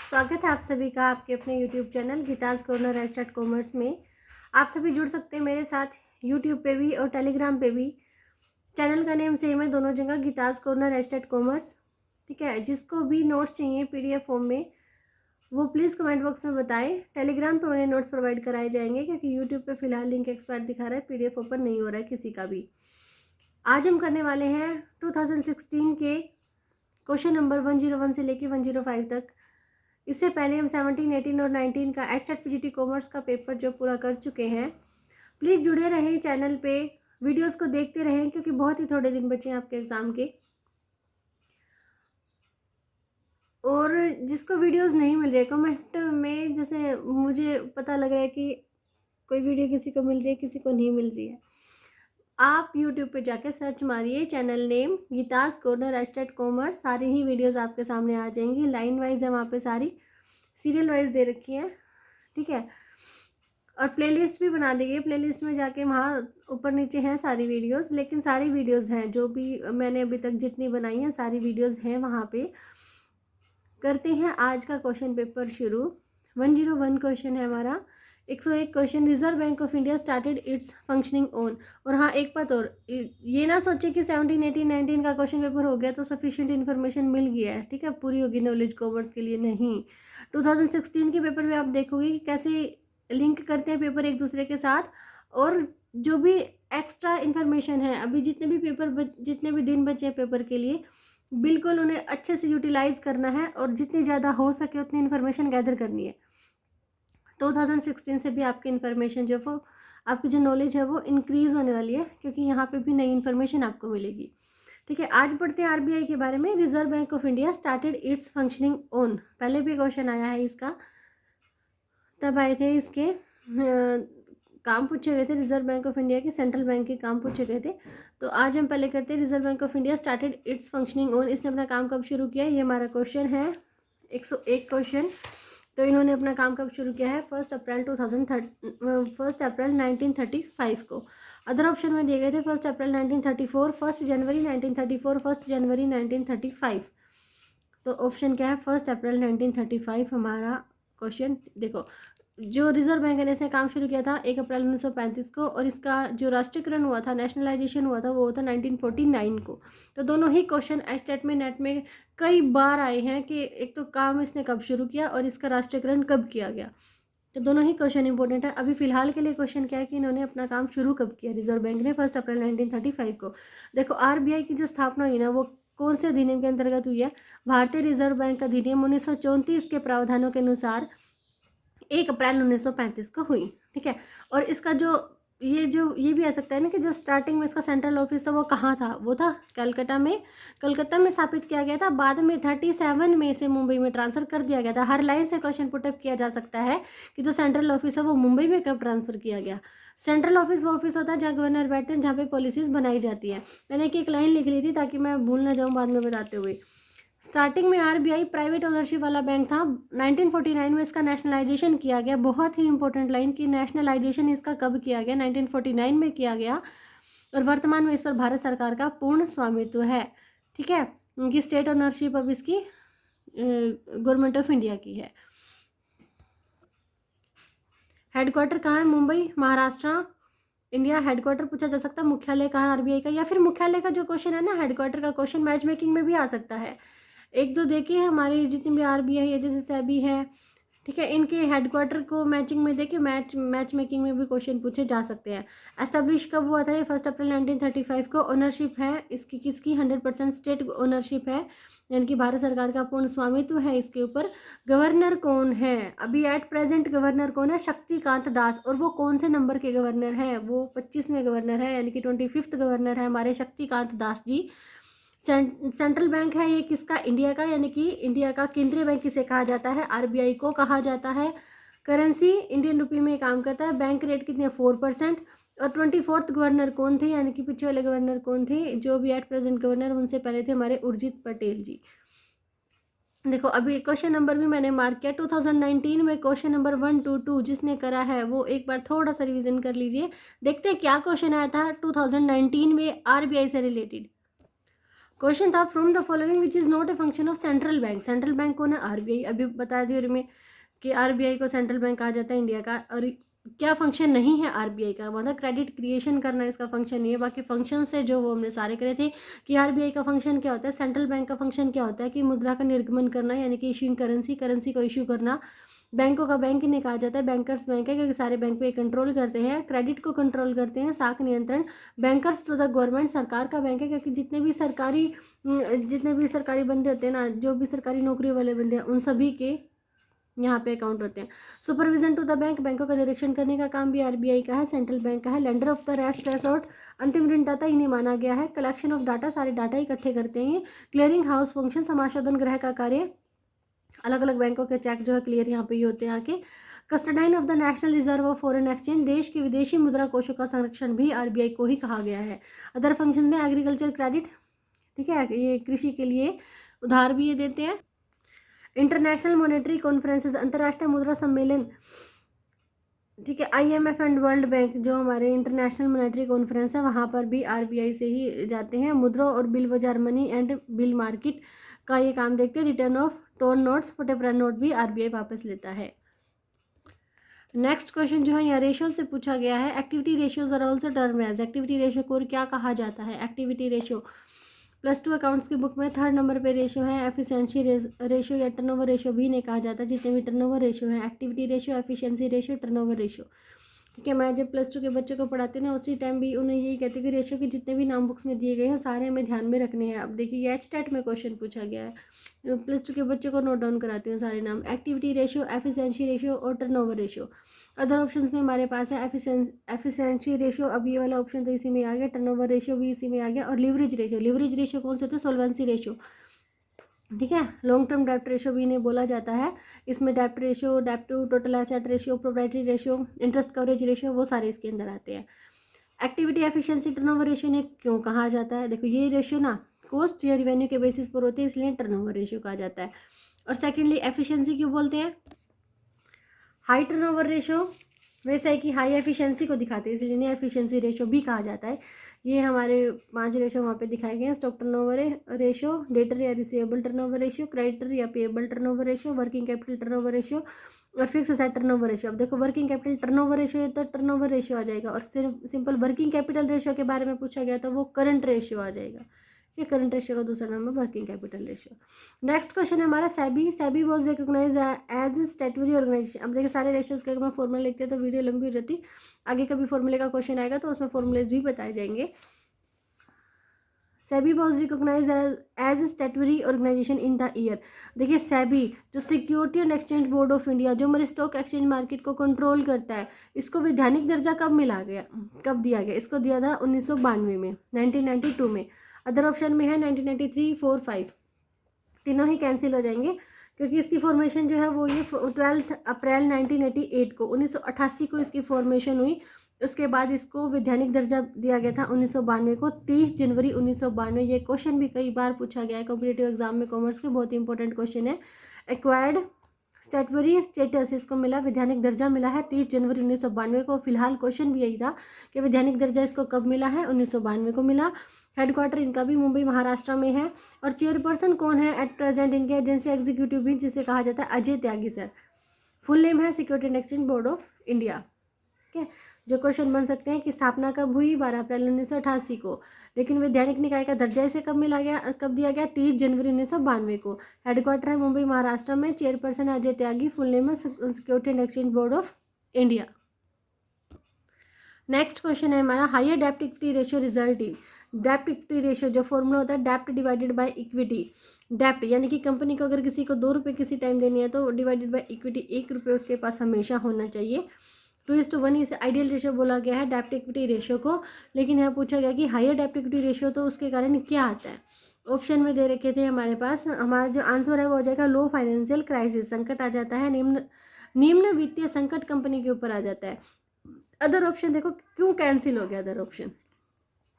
स्वागत है आप सभी का आपके अपने YouTube channel Geeta's corner estate commerce में। आप सभी जुड़ सकते हैं मेरे साथ यूट्यूब पे भी और टेलीग्राम पे भी। चैनल का नेम सेम है दोनों जगह, गीताज कॉर्नर एस्टेट कॉमर्स। ठीक है, जिसको भी नोट्स चाहिए पीडीएफ फॉर्म में वो प्लीज़ कमेंट बॉक्स में बताएं। टेलीग्राम पे उन्हें नोट्स प्रोवाइड कराए जाएंगे क्योंकि यूट्यूब पे फिलहाल लिंक एक्सपायर दिखा रहा है, पीडीएफ ओपन नहीं हो रहा है किसी का भी। आज हम करने वाले हैं 2016 के क्वेश्चन नंबर 101 से लेके 105 तक। इससे पहले हम 17, 18 और 19 का एचटेट पीजीटी कॉमर्स का पेपर जो पूरा कर चुके हैं। प्लीज़ जुड़े रहें चैनल पे, वीडियोस को देखते रहें क्योंकि बहुत ही थोड़े दिन बचे हैं आपके एग्ज़ाम के। और जिसको वीडियोस नहीं मिल रहे कमेंट में, जैसे मुझे पता लग रहा है कि कोई वीडियो किसी को मिल रही है किसी को नहीं मिल रही है, आप यूट्यूब पे जाके सर्च मारिए channel name Geeta's corner estate commerce, सारी ही वीडियोस आपके सामने आ जाएंगी। लाइन वाइज है वहाँ पे, सारी सीरियल वाइज दे रखी है। ठीक है, और प्लेलिस्ट भी बना दी गई। प्लेलिस्ट में जाके वहाँ ऊपर नीचे हैं सारी वीडियोस, लेकिन सारी वीडियोस हैं जो भी मैंने अभी तक जितनी बनाई हैं सारी वीडियोस हैं वहाँ पे। करते हैं आज का क्वेश्चन पेपर शुरू। 101 क्वेश्चन है हमारा। 101 question, reserve bank of India started it's functioning on. और हाँ, एक बात और, ये ना सोचे कि 17, 18, 19 का क्वेश्चन पेपर हो गया तो सफिशिएंट इन्फॉर्मेशन मिल गया है, ठीक है, पूरी होगी नॉलेज कॉमर्स के लिए, नहीं। 2016 के पेपर में आप देखोगे कि कैसे लिंक करते हैं पेपर एक दूसरे के साथ, और जो भी एक्स्ट्रा इन्फॉर्मेशन है अभी जितने भी दिन बचे हैं पेपर के लिए, बिल्कुल उन्हें अच्छे से यूटिलाइज करना है और जितनी ज़्यादा हो सके उतनी इन्फॉर्मेशन गैदर करनी है। 2016 से भी आपकी इन्फॉर्मेशन जो वो आपकी जो नॉलेज है वो इंक्रीज़ होने वाली है क्योंकि यहाँ पे भी नई इन्फॉर्मेशन आपको मिलेगी। ठीक है, आज पढ़ते हैं आरबीआई के बारे में। Reserve bank of India started it's functioning on, पहले भी क्वेश्चन आया है इसका, तब आए थे इसके काम पूछे गए थे रिजर्व बैंक ऑफ इंडिया के, सेंट्रल बैंक के काम पूछे गए थे। तो आज हम पहले करते हैं reserve bank of India started it's functioning on, इसने अपना काम कब शुरू किया, ये हमारा क्वेश्चन है 101 क्वेश्चन। तो इन्होंने अपना काम कब शुरू किया है, 1 अप्रैल 1935 को। अदर ऑप्शन में दिए गए थे 1 अप्रैल 1934, 1 जनवरी 1934, 1 जनवरी 1935। तो ऑप्शन क्या है, 1 अप्रैल 1935 हमारा क्वेश्चन। देखो, जो रिजर्व बैंक ने इसने काम शुरू किया था 1 अप्रैल 1935 को, और इसका जो राष्ट्रीयकरण हुआ था, नेशनलाइजेशन हुआ था, वो हुआ था 1949 को। तो दोनों ही क्वेश्चन एस्टेट में नेट में कई बार आए हैं कि एक तो काम इसने कब शुरू किया और इसका राष्ट्रीयकरण कब किया गया। तो दोनों ही क्वेश्चन इंपॉर्टेंट है। अभी फिलहाल के लिए क्वेश्चन क्या है कि इन्होंने अपना काम शुरू कब किया रिजर्व बैंक ने, 1 अप्रैल 1935 को। देखो, आरबीआई की जो स्थापना हुई ना वो कौन से अधिनियम के अंतर्गत हुई है, भारतीय रिजर्व बैंक अधिनियम 1934 के प्रावधानों के अनुसार 1 अप्रैल 1935 को हुई। ठीक है, और इसका ये भी आ सकता है ना कि जो स्टार्टिंग में इसका सेंट्रल ऑफिस था वो कहाँ था, वो था कलकत्ता में स्थापित किया गया था। बाद में 37 में से मुंबई में ट्रांसफ़र कर दिया गया था। हर लाइन से क्वेश्चन पुटअप किया जा सकता है कि जो सेंट्रल ऑफिस है वो मुंबई में कब ट्रांसफ़र किया गया। सेंट्रल ऑफिस वो ऑफिस होता है जहाँ गवर्नर बैठते हैं, जहाँ पे पॉलिसीज़ बनाई जाती है। मैंने एक लाइन लिख ली थी ताकि मैं भूल ना जाऊँ बाद में बताते हुए। स्टार्टिंग में आरबीआई प्राइवेट ओनरशिप वाला बैंक था। 1949 में इसका नेशनलाइजेशन किया गया। बहुत ही इंपॉर्टेंट लाइन कि नेशनलाइजेशन इसका कब किया गया, 1949 में किया गया, और वर्तमान में इस पर भारत सरकार का पूर्ण स्वामित्व है। ठीक है, इनकी स्टेट ओनरशिप अब इसकी गवर्नमेंट ऑफ इंडिया की है। हेडक्वार्टर कहाँ है, मुंबई, महाराष्ट्र, इंडिया। हेडक्वार्टर पूछा जा सकता है। मुख्यालय कहाँ है आरबीआई का, या फिर मुख्यालय का जो क्वेश्चन है ना, हेडक्वार्टर का क्वेश्चन मैच मेकिंग में भी आ सकता है। एक दो देखिए हमारी जितनी भी आरबीआई है, जैसे सेबी है, ठीक है, इनके हेडक्वार्टर को मैचिंग में देखिए, मैच मेकिंग में भी क्वेश्चन पूछे जा सकते हैं। एस्टेब्लिश कब हुआ था, ये 1 अप्रैल 1935 को। ओनरशिप है इसकी किसकी, 100% स्टेट ओनरशिप है, यानी कि भारत सरकार का पूर्ण स्वामित्व है इसके ऊपर। गवर्नर कौन है अभी एट प्रेजेंट, गवर्नर कौन है, शक्तिकांत दास। और वो कौन से नंबर के गवर्नर हैं, वो 25वें गवर्नर है, यानी कि 25th गवर्नर है हमारे शक्तिकांत दास जी। सेंट्रल बैंक है ये किसका, इंडिया का, यानी कि इंडिया का केंद्रीय बैंक किसे कहा जाता है, आरबीआई को कहा जाता है। करेंसी इंडियन रुपी में काम करता है। बैंक रेट कितनी है, 4%। और 24th गवर्नर कौन थे, यानी कि पीछे वाले गवर्नर कौन थे, जो भी एट प्रेजेंट गवर्नर उनसे पहले थे हमारे उर्जित पटेल जी। देखो, अभी क्वेश्चन नंबर भी मैंने मार्क किया। 2019 में क्वेश्चन नंबर 122 जिसने करा है वो एक बार थोड़ा सा रिवीजन कर लीजिए। देखते हैं क्या क्वेश्चन आया था 2019 में आरबीआई से रिलेटेड। क्वेश्चन था from the following which is not a function of central bank. Central bank कौन है? आरबीआई। अभी बता दी में कि आरबीआई को सेंट्रल बैंक कहा जाता है इंडिया का। और क्या फंक्शन नहीं है आरबीआई का? मतलब क्रेडिट क्रिएशन करना इसका फंक्शन नहीं है। बाकी फंक्शन से जो वो हमने सारे करे थे कि आरबीआई का फंक्शन क्या होता है, सेंट्रल बैंक का फंक्शन क्या होता है कि मुद्रा का निर्गमन करना, यानी कि इशूइंग करेंसी को इशू करना। बैंकों का बैंक इन्हें कहा जाता है, बैंकर्स बैंक है क्योंकि सारे बैंक पे कंट्रोल करते हैं, क्रेडिट को कंट्रोल करते हैं, साख नियंत्रण। बैंकर्स टू द गवर्नमेंट, सरकार का बैंक है क्योंकि जितने भी सरकारी बंदे होते हैं ना, जो भी सरकारी नौकरी वाले बंदे हैं, उन सभी के यहाँ पे अकाउंट होते हैं। सुपरविजन टू द बैंक, बैंकों का निरीक्षण करने का काम भी आरबीआई का है, सेंट्रल बैंक का है। Lender of the rest resort, अंतिम ऋणदाता इन्हें माना गया है। कलेक्शन ऑफ डाटा, सारे डाटा इकट्ठे करते हैं। क्लियरिंग हाउस फंक्शन, समाशोधन गृह का कार्य, अलग अलग बैंकों के चेक जो है क्लियर यहाँ पे ही होते हैं आके। Custodian of the national reserve of foreign exchange, देश के विदेशी मुद्रा कोषों का संरक्षण भी आरबीआई को ही कहा गया है। अदर फंक्शन में एग्रीकल्चर क्रेडिट, ठीक है, ये कृषि के लिए उधार भी ये देते हैं। इंटरनेशनल मॉनेटरी कॉन्फ्रेंसेस, अंतर्राष्ट्रीय मुद्रा सम्मेलन, ठीक है। आईएमएफ एंड वर्ल्ड बैंक जो हमारे इंटरनेशनल मॉनेटरी कॉन्फ्रेंस है, वहाँ पर भी आरबीआई से ही जाते हैं। मुद्रा और बिल बाजार, मनी एंड बिल मार्केट का ये काम देखते हैं। रिटर्न ऑफ टोन नोट्स, फटेपुरान नोट भी आरबीआई वापस लेता है। नेक्स्ट क्वेश्चन जो है यहाँ रेशियो से पूछा गया है। Activity ratios are also term as, activity ratio को क्या कहा जाता है? एक्टिविटी रेशियो +2 अकाउंट्स की बुक में 3rd नंबर पे रेशियो है। एफिशिएंसी रेशियो या टर्नओवर रेशियो भी नहीं कहा जाता, जितने भी टर्नओवर रेशियो है, activity ratio, efficiency ratio, turnover ratio, ठीक है। मैं जब +2 के बच्चों को पढ़ाती हूँ ना, उसी टाइम भी उन्हें यही कहती हूँ कि रेशियो के जितने भी नाम बुक्स में दिए गए हैं सारे हमें ध्यान में रखने हैं। अब देखिए एचटेट में क्वेश्चन पूछा गया है, +2 के बच्चों को नोट डाउन कराती हूँ सारे नाम। एक्टिविटी रेशियो, एफिशिएंसी रेशियो और टर्नओवर रेशियो। अदर ऑप्शंस में हमारे पास है एफिशिएंसी रेशियो, अब ये वाला ऑप्शन तो इसी में आ गया, टर्नओवर रेशियो भी इसी में आ गया, और लीवरेज रेशियो। लीवरेज रेशियो कौन से होते हैं? सोल्वेंसी रेशियो, ठीक है। लॉन्ग टर्म डेप्ट रेशियो भी इन्हें बोला जाता है। इसमें डेप्ट ratio, dept to total asset ratio, proprietary ratio, interest coverage ratio, वो सारे इसके अंदर आते हैं। एक्टिविटी एफिशिएंसी टर्नओवर रेशियो ने क्यों कहा जाता है? देखो ये रेशियो ना कॉस्ट या रिवेन्यू के बेसिस पर होते हैं, इसलिए टर्नओवर रेशियो कहा जाता है। और सेकेंडली एफिशिएंसी क्यों बोलते हैं? हाई टर्नओवर रेशियो वैसा है कि हाई एफिशिएंसी को दिखाते हैं, इसलिए इन्हें एफिशिएंसी रेशियो भी कहा जाता है। ये हमारे 5 रेशियो वहाँ पे दिखाए गए हैं। स्टॉक टर्नओवर रेशियो, डेटर या रिसीवेबल टर्नओवर रेशियो, क्रेडिटर या payable turnover ratio, working capital turnover ratio और फिक्स एसेट टर्नओवर रेशियो। अब देखो वर्किंग कैपिटल टर्नओवर रेशियो है तो टर्नओवर रेशियो आ जाएगा, और सिर्फ सिंपल वर्किंग कैपिटल रेशियो के बारे में पूछा गया तो वो करंट रेशियो आ जाएगा। ये करंट रेशियो का दूसरा नाम है working capital ratio. Next question है हमारा SEBI. SEBI was recognise as statutory organisation. अब देखिए सारे रेशियोज के अगर मैं फॉर्मूला लिखते हैं तो वीडियो लंबी हो जाती, आगे कभी फॉर्मूले का क्वेश्चन आएगा तो उसमें फॉर्मूलेज भी बताए जाएंगे। SEBI was recognise as statutory organisation in the year. देखिए सेबी जो security and exchange board of India, जो हमारे स्टॉक एक्सचेंज मार्केट को कंट्रोल करता है, इसको वैधानिक दर्जा कब दिया गया? इसको दिया था 1992 में, 1992 में। अदर ऑप्शन में है 1993, 4, 5, तीनों ही कैंसिल हो जाएंगे क्योंकि इसकी फॉर्मेशन जो है वो ये 12 अप्रैल 1988 को, 1988 को इसकी फॉर्मेशन हुई। उसके बाद इसको वैधानिक दर्जा दिया गया था 1992 को, 30 जनवरी 1992। ये क्वेश्चन भी कई बार पूछा गया है कॉम्पिटिटिव एग्जाम में, कॉमर्स के, बहुत ही इंपॉर्टेंट क्वेश्चन है। एक्वायर्ड स्टैट्यूटरी स्टेटस इसको मिला, वैधानिक दर्जा मिला है 30 जनवरी 1992 को। फिलहाल क्वेश्चन भी यही था कि वैधानिक दर्जा इसको कब मिला है? 1992 को मिला। हेडक्वार्टर इनका भी मुंबई महाराष्ट्र में है। और चेयरपर्सन कौन है एट प्रेजेंट इनके एजेंसी एग्जीक्यूटिव भी, जिसे कहा जाता है Ajay Tyagi sir. Full name है security and exchange board of India, ठीक है। जो क्वेश्चन बन सकते हैं कि स्थापना कब हुई? 12 अप्रैल 1988 को। लेकिन वैधानिक निकाय का दर्जा इसे कब दिया गया? 30 जनवरी 1992 को। हेडक्वार्टर है मुंबई महाराष्ट्र में। चेयरपर्सन है अजय त्यागी। फुल नेम है security and exchange board of India. Next question है हमारा हायर डेप्ट इक्विटी रेशियो रिजल्टिंग। डेप्ट इक्विटी रेशियो जो फॉर्मूला होता है डेप्ट डिवाइडेड बाय इक्विटी। डेप्ट यानी कि कंपनी को अगर किसी को 2 रुपये किसी टाइम देनी है तो डिवाइडेड बाय इक्विटी 1 रुपये उसके पास हमेशा होना चाहिए। 2:1 इसे आइडियल रेशियो बोला गया है डेप्ट इक्विटी रेशियो को। लेकिन यहाँ पूछा गया कि हायर डेप्ट इक्विटी रेशियो तो उसके कारण क्या आता है? ऑप्शन में दे रखे थे हमारे पास, हमारा जो आंसर है वो हो जाएगा लो फाइनेंशियल क्राइसिस, संकट आ जाता है, निम्न वित्तीय संकट कंपनी के ऊपर आ जाता है। अदर ऑप्शन देखो क्यों कैंसिल हो गया? अदर ऑप्शन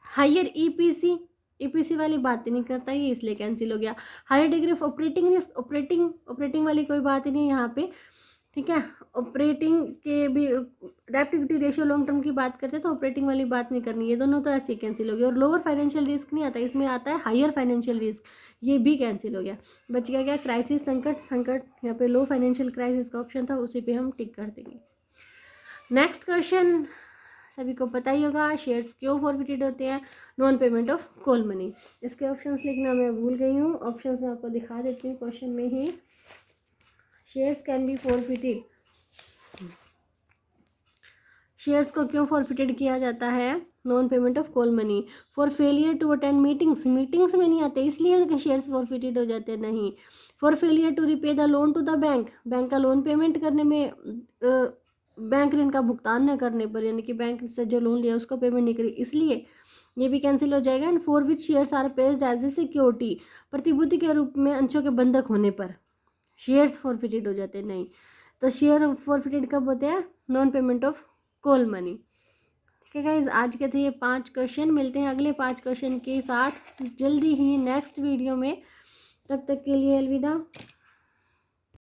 हायर ईपीसी वाली बात ही नहीं करता ये, इसलिए कैंसिल हो गया। Higher degree of operating risk, operating वाली कोई बात ही नहीं यहाँ पे। ठीक है। ऑपरेटिंग के भी डेब्ट इक्विटी रेशियो लॉन्ग टर्म की बात करते हैं तो ऑपरेटिंग वाली बात नहीं करनी, ये दोनों तो ऐसे ही कैंसिल हो गया। और लोअर फाइनेंशियल रिस्क नहीं आता, इसमें आता है हायर फाइनेंशियल रिस्क, ये भी कैंसिल हो गया। बच गया क्या, क्राइसिस, संकट। संकट यहाँ पे लो फाइनेंशियल क्राइसिस का ऑप्शन था, उसी पे हम टिक कर देंगे। नेक्स्ट क्वेश्चन सभी को पता ही होगा, शेयर्स क्यों फॉरफिटेड होते हैं, non payment of call money. इसके ऑप्शंस लिखना मैं भूल गई हूँ, ऑप्शंस मैं आपको दिखा देती हूँ क्वेश्चन में ही। Shares can be forfeited, shares को क्यों फॉरफिटेड किया जाता है, non payment of call money, for failure to attend meetings, meetings में नहीं आते इसलिए उनके शेयर्स फॉरफिटेड हो जाते हैं, नहीं। For failure to repay the loan to the bank, bank का लोन पेमेंट करने में बैंक ऋण का भुगतान न करने पर, यानी कि बैंक से जो लोन लिया उसको पेमेंट नहीं करी, इसलिए ये भी कैंसिल हो जाएगा। And for which shares are passed as a security, प्रतिभूति के रूप में अंशों के बंधक होने पर शेयर्स फॉरफिटेड हो जाते हैं, नहीं। तो शेयर फॉरफिटेड कब होते हैं, non payment of call money. ठीक है गाइज, आज के थे ये 5 क्वेश्चन। मिलते हैं अगले 5 क्वेश्चन के साथ जल्दी ही नेक्स्ट वीडियो में, तब तक के लिए अलविदा।